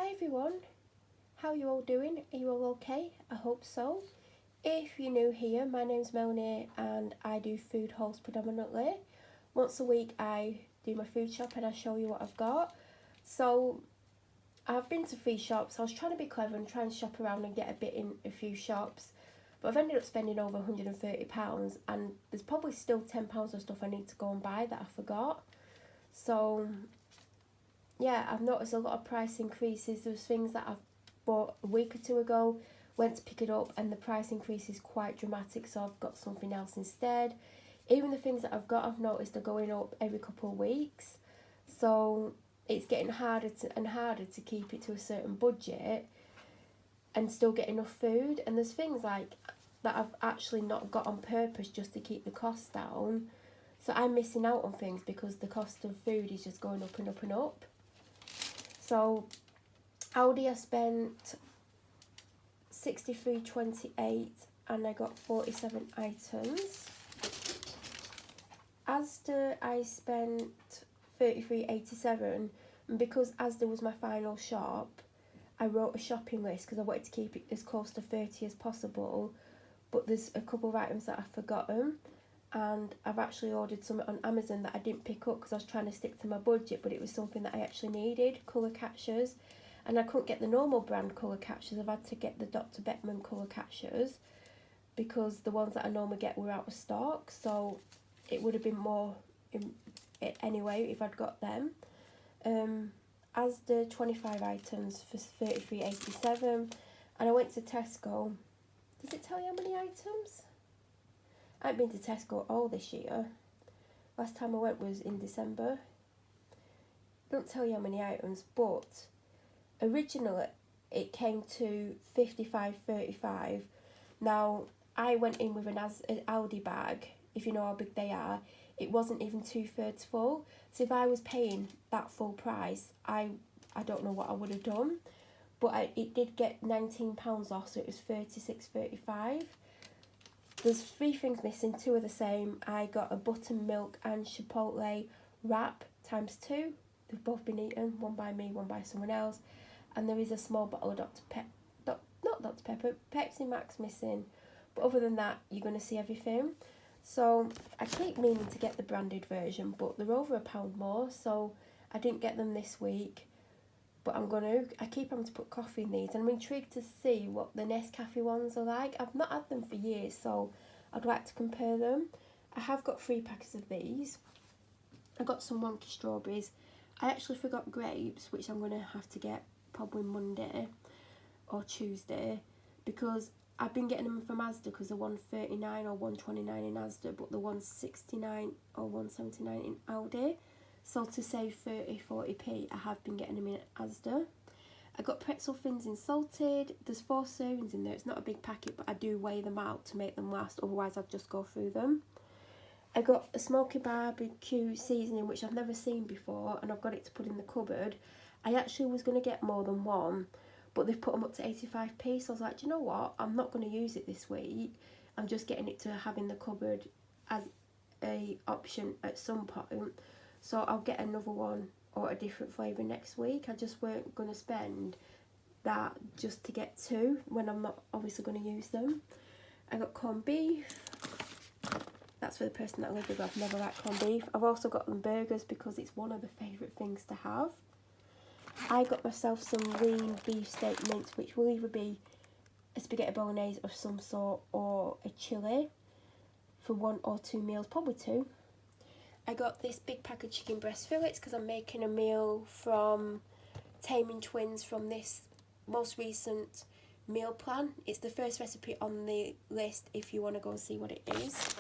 Hi everyone, how are you all doing? Are you all okay? I hope so. If you're new here, my name's Melanie and I do food hauls predominantly. Once a week I do my food shop and I show you what I've got. So I've been to 3 shops. I was trying to be clever and try and shop around and get a bit in a few shops. But I've ended up spending over £130 and there's probably still £10 of stuff I need to go and buy that I forgot. So yeah, I've noticed a lot of price increases. There's things that I've bought a week or 2 ago, went to pick it up and the price increase is quite dramatic, so I've got something else instead. Even the things that I've got, I've noticed are going up every couple of weeks. So it's getting harder and harder to keep it to a certain budget and still get enough food. And there's things like that I've actually not got on purpose just to keep the costs down. So I'm missing out on things because the cost of food is just going up and up and up. So Aldi I spent £63.28 and I got 47 items. Asda I spent £33.87, and because Asda was my final shop, I wrote a shopping list because I wanted to keep it as close to 30 as possible, but there's a couple of items that I've forgotten, and I've actually ordered some on Amazon that I didn't pick up because I was trying to stick to my budget, but it was something that I actually needed, colour catchers, and I couldn't get the normal brand colour catchers. I've had to get the Dr. Beckman colour catchers because the ones that I normally get were out of stock, so it would have been more anyway if I'd got them. Asda 25 items for £33.87, and I went to Tesco. Does it tell you how many items? I haven't been to Tesco all this year. Last time I went was in December. Don't tell you how many items, but originally it came to £55.35. Now I went in with an Aldi bag. If you know how big they are, it wasn't even 2/3 full. So if I was paying that full price, I don't know what I would have done. But it did get £19 off, so it was £36.35. There's 3 things missing, 2 are the same. I got a buttermilk and chipotle wrap ×2. They've both been eaten, one by me, one by someone else. And there is a small bottle of not Dr. Pepper, Pepsi Max missing. But other than that, you're going to see everything. So I keep meaning to get the branded version, but they're over £1 more, so I didn't get them this week. But I keep having to put coffee in these, and I'm intrigued to see what the Nescafe ones are like. I've not had them for years, so I'd like to compare them. I have got 3 packets of these. I got some wonky strawberries. I actually forgot grapes, which I'm going to have to get probably Monday or Tuesday, because I've been getting them from Asda because they're £1.39 or £1.29 in Asda, but they're £1.69 or £1.79 in Aldi. So to save 30-40p, I have been getting them in Asda. I got pretzel thins in salted. There's 4 servings in there. It's not a big packet, but I do weigh them out to make them last. Otherwise, I'd just go through them. I got a smoky barbecue seasoning, which I've never seen before, and I've got it to put in the cupboard. I actually was going to get more than one, but they've put them up to 85p. So I was like, do you know what? I'm not going to use it this week. I'm just getting it to have in the cupboard as a option at some point. So I'll get another one or a different flavour next week. I just weren't going to spend that just to get 2 when I'm not obviously going to use them. I got corned beef. That's for the person that lives with. I've never liked corned beef. I've also got them burgers because it's one of the favourite things to have. I got myself some lean beef steak mince, which will either be a spaghetti bolognese of some sort or a chilli for 1 or 2 meals, probably 2. I got this big pack of chicken breast fillets because I'm making a meal from Taming Twins from this most recent meal plan. It's the first recipe on the list if you want to go and see what it is.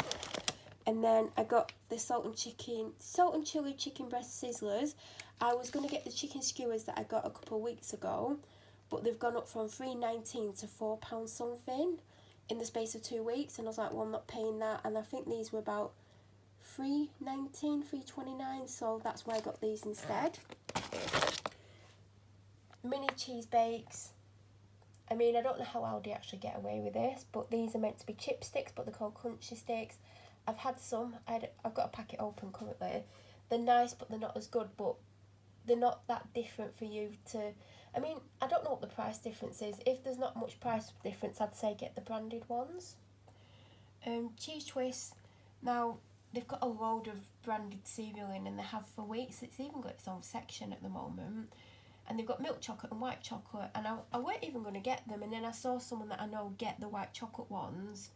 And then I got the salt and chilli chicken breast sizzlers. I was going to get the chicken skewers that I got a couple of weeks ago, but they've gone up from £3.19 to £4 something in the space of 2 weeks, and I was like, well, I'm not paying that. And I think these were about £3.19, £3.29, so that's why I got these instead. Mini cheese bakes. I mean, I don't know how Aldi actually get away with this, but these are meant to be chipsticks, but they're called crunchy sticks. I've had some. I've got a packet open currently. They're nice, but they're not as good, but they're not that different for you to... I mean, I don't know what the price difference is. If there's not much price difference, I'd say get the branded ones. Cheese Twists, now they've got a load of branded cereal in, and they have for weeks. It's even got its own section at the moment. And they've got milk chocolate and white chocolate, and I weren't even going to get them, and then I saw someone that I know get the white chocolate ones,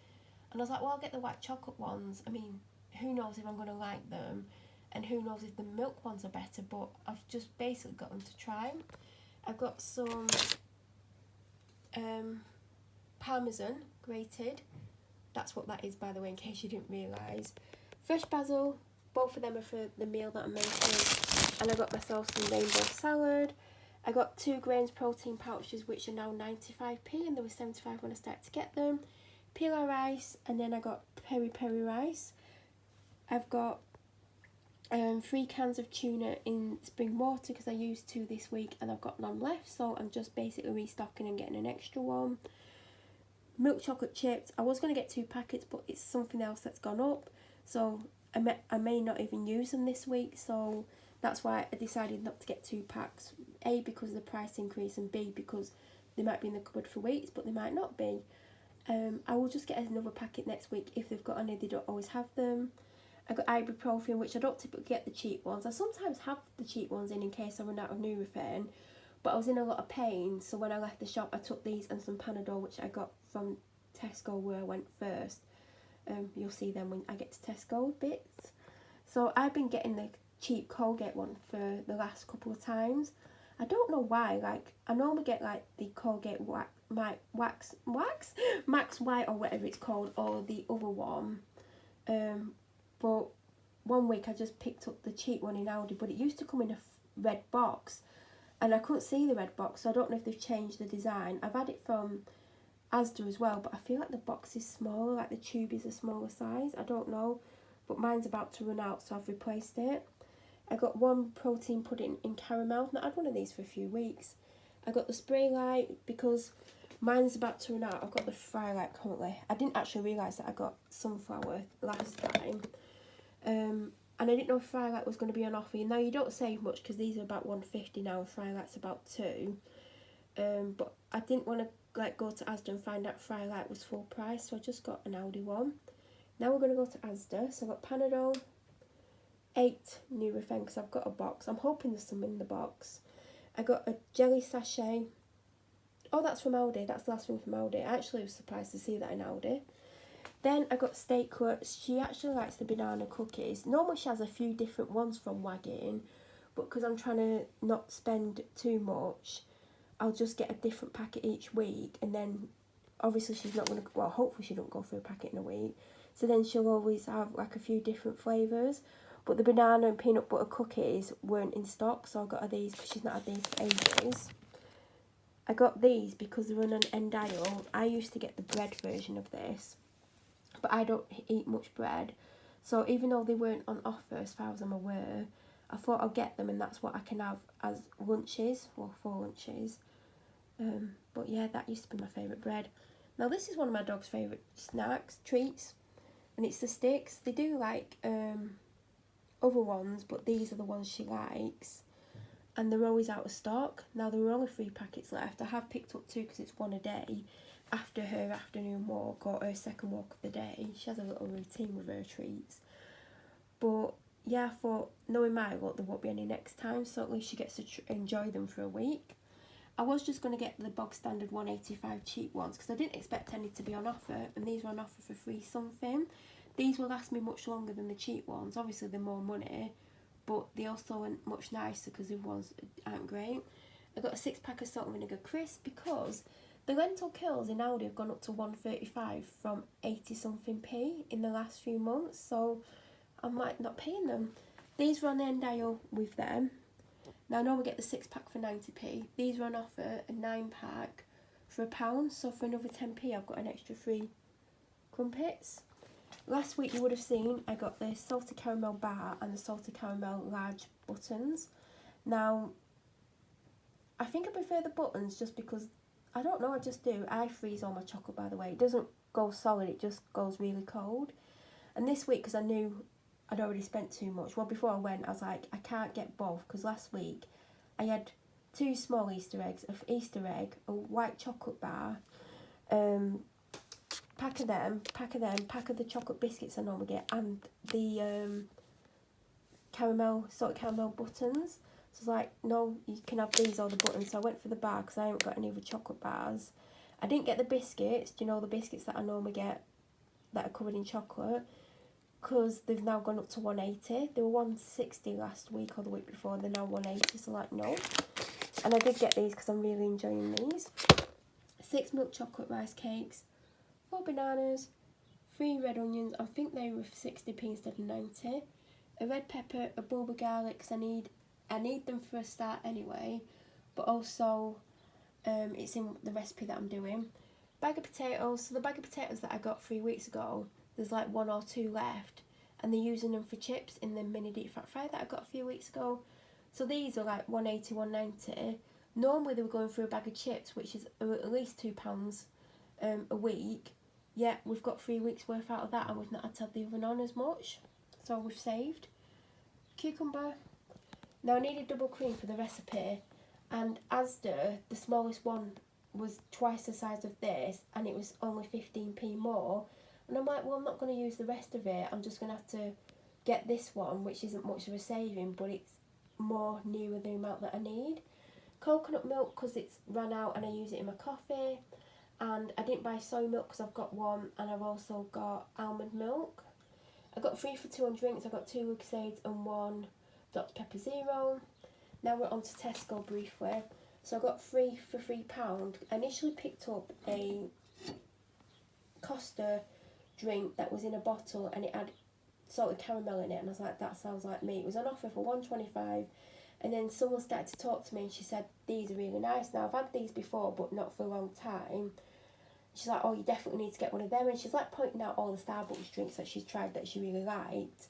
and I was like, well, I'll get the white chocolate ones. I mean, who knows if I'm going to like them, and who knows if the milk ones are better, but I've just basically got them to try. I've got some parmesan grated. That's what that is, by the way, in case you didn't realise. Fresh basil, both of them are for the meal that I'm making. And I got myself some rainbow salad. I got 2 grains protein pouches, which are now 95p, and they were 75 when I started to get them. Pilau rice, and then I got peri peri rice. I've got 3 cans of tuna in spring water because I used 2 this week and I've got none left, so I'm just basically restocking and getting an extra one. Milk chocolate chips. I was going to get 2 packets, but it's something else that's gone up, so I may not even use them this week, so that's why I decided not to get 2 packs. A, because of the price increase, and B, because they might be in the cupboard for weeks, but they might not be. I will just get another packet next week if they've got any. They don't always have them. I got ibuprofen, which I don't typically get the cheap ones. I sometimes have the cheap ones in case I run out of Nurofen, but I was in a lot of pain, so when I left the shop I took these and some Panadol, which I got from Tesco where I went first. You'll see them when I get to Tesco bits. So I've been getting the cheap Colgate one for the last couple of times. I don't know why. Like, I normally get like the Colgate Max White or whatever it's called, or the other one. But one week I just picked up the cheap one in Aldi, but it used to come in a red box, and I couldn't see the red box, so I don't know if they've changed the design. I've had it from Asda as well, but I feel like the box is smaller, like the tube is a smaller size. I don't know, but mine's about to run out, so I've replaced it. I got 1 protein pudding in caramel. Now, I had one of these for a few weeks. I got the spray light because mine's about to run out. I've got the fry light currently. I didn't actually realise that I got sunflower last time. And I didn't know fry light was going to be on offer. Now, you don't save much because these are about $1.50 now, and fry light's about $2. But I didn't want to like go to Asda and find out fry light was full price, so I just got an Aldi one. Now we're going to go to Asda. So I got Panadol, 8 Nurofen because I've got a box. I'm hoping there's some in the box. I got a jelly sachet. Oh, that's from Aldi. That's the last thing from Aldi. I actually was surprised to see that in Aldi. Then I got Steakler. She actually likes the banana cookies. Normally she has a few different ones from Waggin, but because I'm trying to not spend too much, I'll just get a different packet each week, and then obviously she's not going to, well, hopefully she don't go through a packet in a week, so then she'll always have like a few different flavours. But the banana and peanut butter cookies weren't in stock, so I got her these because she's not had these for ages. I got these because they're on an end aisle. I used to get the bread version of this, but I don't eat much bread, so even though they weren't on offer as far as I'm aware, I thought I'll get them, and that's what I can have as lunches, or for lunches. But yeah, that used to be my favourite bread. Now this is one of my dog's favourite snacks, treats, and it's the sticks. They do like other ones, but these are the ones she likes, and they're always out of stock. Now there were only 3 packets left. I have picked up 2 because it's 1 a day after her afternoon walk or her second walk of the day. She has a little routine with her treats. But yeah, I thought, knowing my luck, there won't be any next time, so at least she gets to enjoy them for a week. I was just going to get the bog standard 185 cheap ones because I didn't expect any to be on offer, and these were on offer for free something. These will last me much longer than the cheap ones. Obviously they're more money, but they also aren't much nicer because the ones aren't great. I got a 6-pack of salt and vinegar crisps because the lentil kills in Aldi have gone up to 135 from 80 something p in the last few months, so I might not paying them. These were on the end aisle with them. Now I normally get the 6-pack for 90p. These were on offer, a 9-pack for £1, so for another 10p I've got an extra 3 crumpets. Last week you would have seen I got the salted caramel bar and the salted caramel large buttons. Now I think I prefer the buttons just because, I don't know, I just do. I freeze all my chocolate, by the way. It doesn't go solid, it just goes really cold. And this week, because I knew I'd already spent too much, well, before I went I was like, I can't get both, because last week I had 2 small Easter eggs, an Easter egg, a white chocolate bar, pack of the chocolate biscuits I normally get, and the salted caramel buttons. So I was like, no, you can have these or the buttons. So I went for the bar because I haven't got any of the chocolate bars. I didn't get the biscuits, do you know, the biscuits that I normally get that are covered in chocolate, because they've now gone up to 180. They were 160 last week or the week before, they're now 180, so like, no. And I did get these because I'm really enjoying these. 6 milk chocolate rice cakes, 4 bananas, 3 red onions, I think they were 60p instead of 90. A red pepper, a bulb of garlic, because I need them for a start anyway, but also it's in the recipe that I'm doing. Bag of potatoes, so the bag of potatoes that I got 3 weeks ago, there's like 1 or 2 left, and they're using them for chips in the mini deep fat fry that I got a few weeks ago. So these are like 180, 190. Normally they were going for a bag of chips, which is at least £2 a week. Yet we've got 3 weeks worth out of that, and we've not had to have the oven on as much, so we've saved. Cucumber. Now I needed double cream for the recipe, and Asda, the smallest one, was twice the size of this, and it was only 15p more. And I'm like, well, I'm not going to use the rest of it, I'm just going to have to get this one, which isn't much of a saving, but it's more nearer the amount that I need. Coconut milk, because it's run out and I use it in my coffee. And I didn't buy soy milk because I've got one, and I've also got almond milk. I got 3 for 2 on drinks. I got 2 Lucasades and 1 Dr Pepper Zero. Now we're on to Tesco briefly. So I got 3 for £3. I initially picked up a Costa drink that was in a bottle, and it had salted caramel in it, and I was like, that sounds like me. It was on offer for £1.25, and then someone started to talk to me, and she said, these are really nice. Now I've had these before, but not for a long time. She's like, oh, you definitely need to get one of them, and she's like pointing out all the Starbucks drinks that she's tried that she really liked.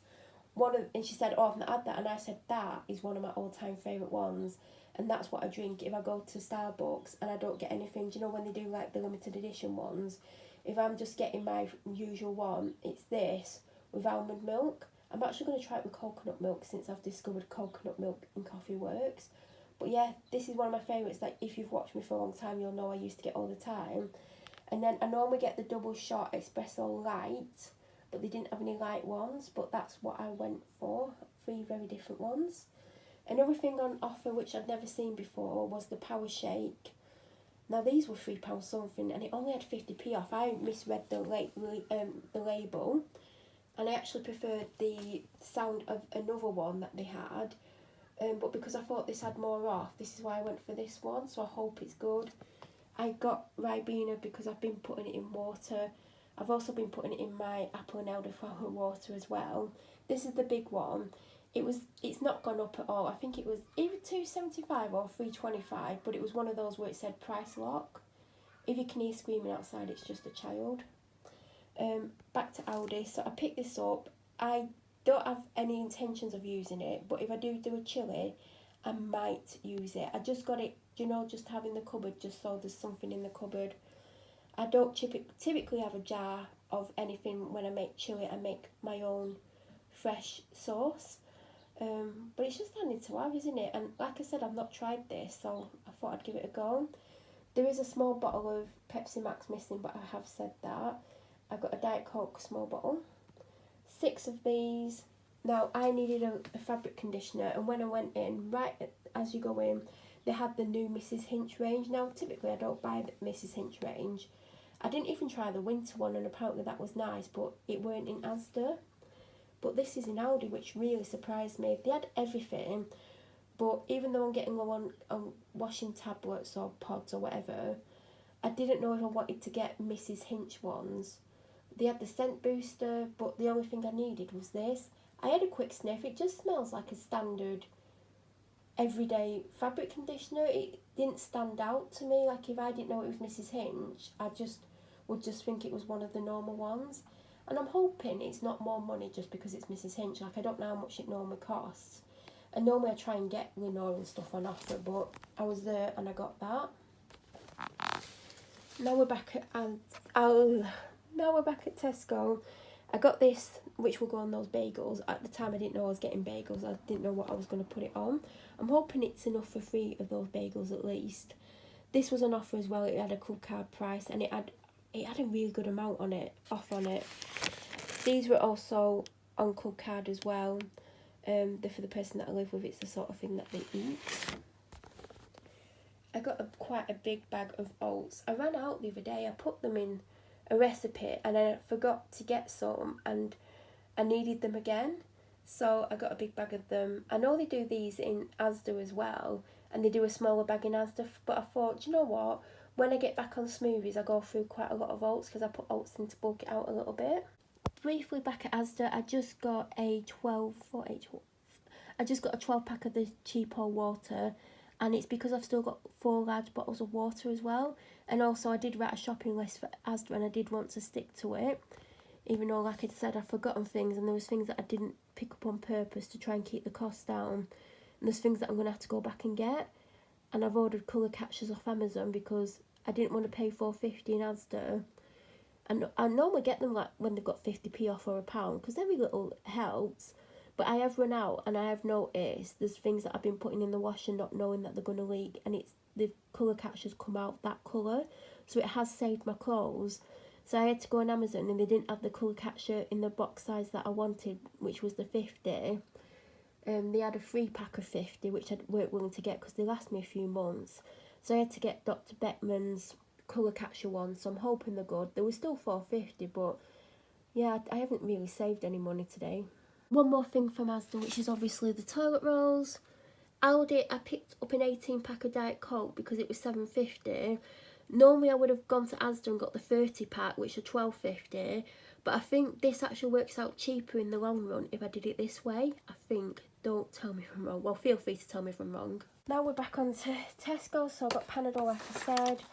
And she said, oh, I've not had that, and I said, that is one of my all-time favourite ones, and that's what I drink if I go to Starbucks and I don't get anything. Do you know when they do like the limited edition ones? If I'm just getting my usual one, it's this with almond milk. I'm actually going to try it with coconut milk, since I've discovered coconut milk in coffee works. But yeah, this is one of my favourites. Like, if you've watched me for a long time, you'll know I used to get all the time. And then I normally get the double shot espresso light, but they didn't have any light ones, but that's what I went for. 3 very different ones. Another thing on offer which I'd never seen before was the Power Shake. Now these were £3 something, and it only had 50p off. I misread the label, and I actually preferred the sound of another one that they had. But because I thought this had more off, this is why I went for this one, so I hope it's good. I got Ribena because I've been putting it in water. I've also been putting it in my apple and elderflower water as well. This is the big one. It's not gone up at all. I think it was either £2.75 or £3.25, but it was one of those where it said price lock. If you can hear screaming outside, it's just a child. Back to Aldi. So I picked this up. I don't have any intentions of using it, but if I do a chilli, I might use it. I just got it, you know, just having the cupboard, just so there's something in the cupboard. I don't typically have a jar of anything when I make chilli. I make my own fresh sauce. But it's just handy to have, isn't it? And like I said, I've not tried this, so I thought I'd give it a go. There is a small bottle of Pepsi Max missing, but I have said that. I got a Diet Coke small bottle. 6 of these. Now, I needed a fabric conditioner, and when I went in, right as you go in, they had the new Mrs. Hinch range. Now, typically I don't buy the Mrs. Hinch range. I didn't even try the winter one, and apparently that was nice, but it weren't in Asda. But this is in Aldi, which really surprised me. They had everything, but even though I'm getting low on washing tablets or pods or whatever, I didn't know if I wanted to get Mrs. Hinch ones. They had the scent booster, but the only thing I needed was this. I had a quick sniff. It just smells like a standard everyday fabric conditioner. It didn't stand out to me. Like, if I didn't know it was Mrs. Hinch, I would just think it was one of the normal ones. And I'm hoping it's not more money just because it's Mrs. Hinch. Like, I don't know how much it normally costs. And normally I try and get Lenore and stuff on offer, but I was there and I got that. Now we're back at Tesco, I got this, which will go on those bagels. At the time, I didn't know I was getting bagels. I didn't know what I was going to put it on. I'm hoping it's enough for 3 of those bagels at least. This was on offer as well. It had a club card price, and it had a really good amount on it, off on it. These were also on club card as well. They're for the person that I live with. It's the sort of thing that they eat. I got quite a big bag of oats. I ran out the other day. I put them in a recipe and I forgot to get some, and I needed them again. So I got a big bag of them. I know they do these in Asda as well, and they do a smaller bag in Asda, but I thought, do you know what? When I get back on smoothies, I go through quite a lot of oats because I put oats in to bulk it out a little bit. Briefly back at Asda, I just got a 12 pack of the cheapo water, and it's because I've still got 4 large bottles of water as well. And also I did write a shopping list for Asda, and I did want to stick to it, even though, like I said, I've forgotten things, and there was things that I didn't pick up on purpose to try and keep the costs down, and there's things that I'm going to have to go back and get. And I've ordered colour catchers off Amazon because I didn't want to pay $4.50 in Asda. And I normally get them like when they've got 50p off or £1, because every little helps. But I have run out, and I have noticed there's things that I've been putting in the washer not knowing that they're going to leak, and it's the colour catchers come out that colour, so it has saved my clothes. So I had to go on Amazon, and they didn't have the colour catcher in the box size that I wanted, which was the 50. They had a 3-pack of 50, which I weren't willing to get because they last me a few months. So I had to get Dr. Beckman's colour catcher one, so I'm hoping they're good. They were still $4.50, but yeah, I haven't really saved any money today. One more thing from Asda, which is obviously the toilet rolls. Aldi, I picked up an 18-pack of Diet Coke because it was $7.50. Normally I would have gone to Asda and got the 30-pack, which are $12.50. But I think this actually works out cheaper in the long run if I did it this way. I think. Don't tell me if I'm wrong. Well, feel free to tell me if I'm wrong. Now we're back on to Tesco, so I've got Panadol, like I said.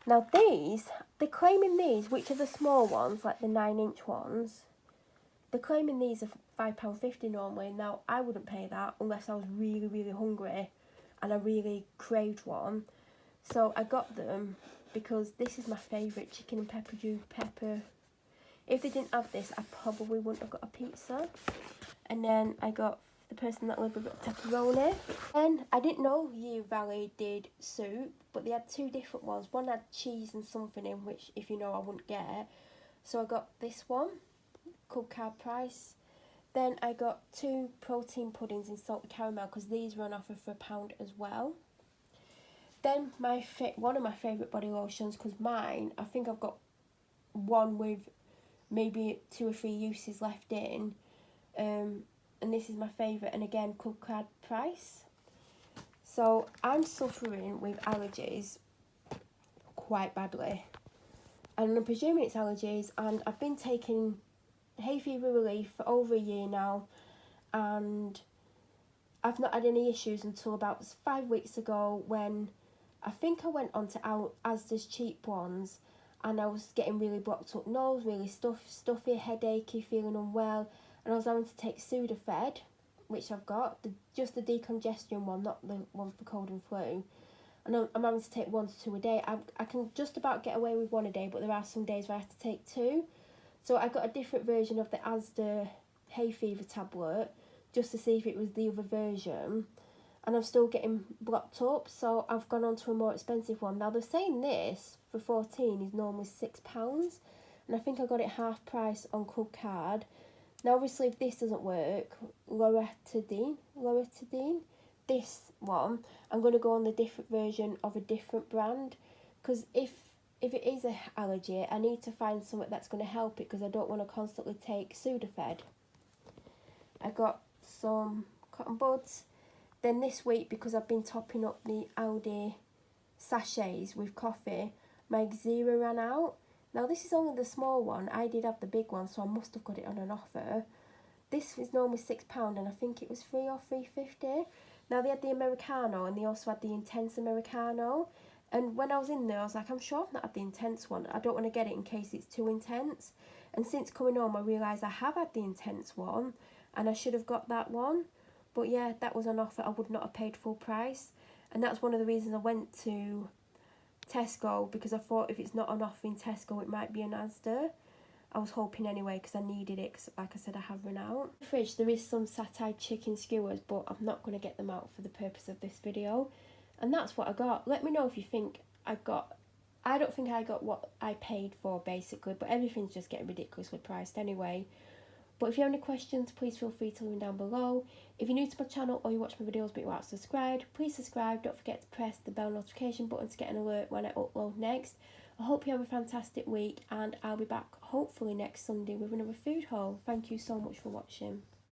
Now these, they're claiming these, which are the small ones, like the 9-inch ones. They're claiming these are £5.50 normally. Now, I wouldn't pay that unless I was really, really hungry and I really craved one. So I got them because this is my favourite, chicken and pepper. If they didn't have this, I probably wouldn't have got a pizza. And then I got the person that lived with pepperoni. And I didn't know Yew Valley did soup, but they had 2 different ones. One had cheese and something in, which, if you know, I wouldn't get. So I got this one. Club card price. Then I got 2 protein puddings in salted caramel because these were on offer for £1 as well. Then one of my favourite body lotions, because mine, I think I've got one with maybe 2 or 3 uses left in, and this is my favourite, and again, club card price. So I'm suffering with allergies quite badly, and I'm presuming it's allergies, and I've been taking hay fever relief for over a year now, and I've not had any issues until about 5 weeks ago, when I think I went on to Asda's cheap ones, and I was getting really blocked up nose, really stuffy, headachy, feeling unwell, and I was having to take Sudafed, which I've got, just the decongestion one, not the one for cold and flu. And I'm having to take 1 to 2 a day. I can just about get away with 1 a day, but there are some days where I have to take 2. So I got a different version of the Asda hay fever tablet, just to see if it was the other version. And I'm still getting blocked up, so I've gone on to a more expensive one. Now they're saying this for 14 is normally £6, and I think I got it half price on Club Card. Now obviously if this doesn't work, Loratadine, this one, I'm going to go on the different version of a different brand, because if it is an allergy, I need to find something that's going to help it, because I don't want to constantly take Sudafed. I got some cotton buds. Then this week, because I've been topping up the Aldi sachets with coffee, my Xera ran out. Now this is only the small one. I did have the big one, so I must have got it on an offer. This is normally £6, and I think it was £3 or £3.50. Now they had the Americano, and they also had the Intense Americano. And when I was in there, I was like, I'm sure I've not had the Intense one. I don't want to get it in case it's too intense. And since coming home, I realised I have had the Intense one, and I should have got that one. But yeah, that was on offer. I would not have paid full price. And that's one of the reasons I went to Tesco, because I thought if it's not on offer in Tesco, it might be an Asda. I was hoping anyway, because I needed it, because like I said, I have run out. In the fridge, there is some satay chicken skewers, but I'm not going to get them out for the purpose of this video. And that's what I got. Let me know if you think I don't think I got what I paid for, basically, but everything's just getting ridiculously priced anyway. But if you have any questions, please feel free to leave them down below. If you're new to my channel or you watch my videos but you're not subscribed, please subscribe. Don't forget to press the bell notification button to get an alert when I upload next. I hope you have a fantastic week, and I'll be back hopefully next Sunday with another food haul. Thank you so much for watching.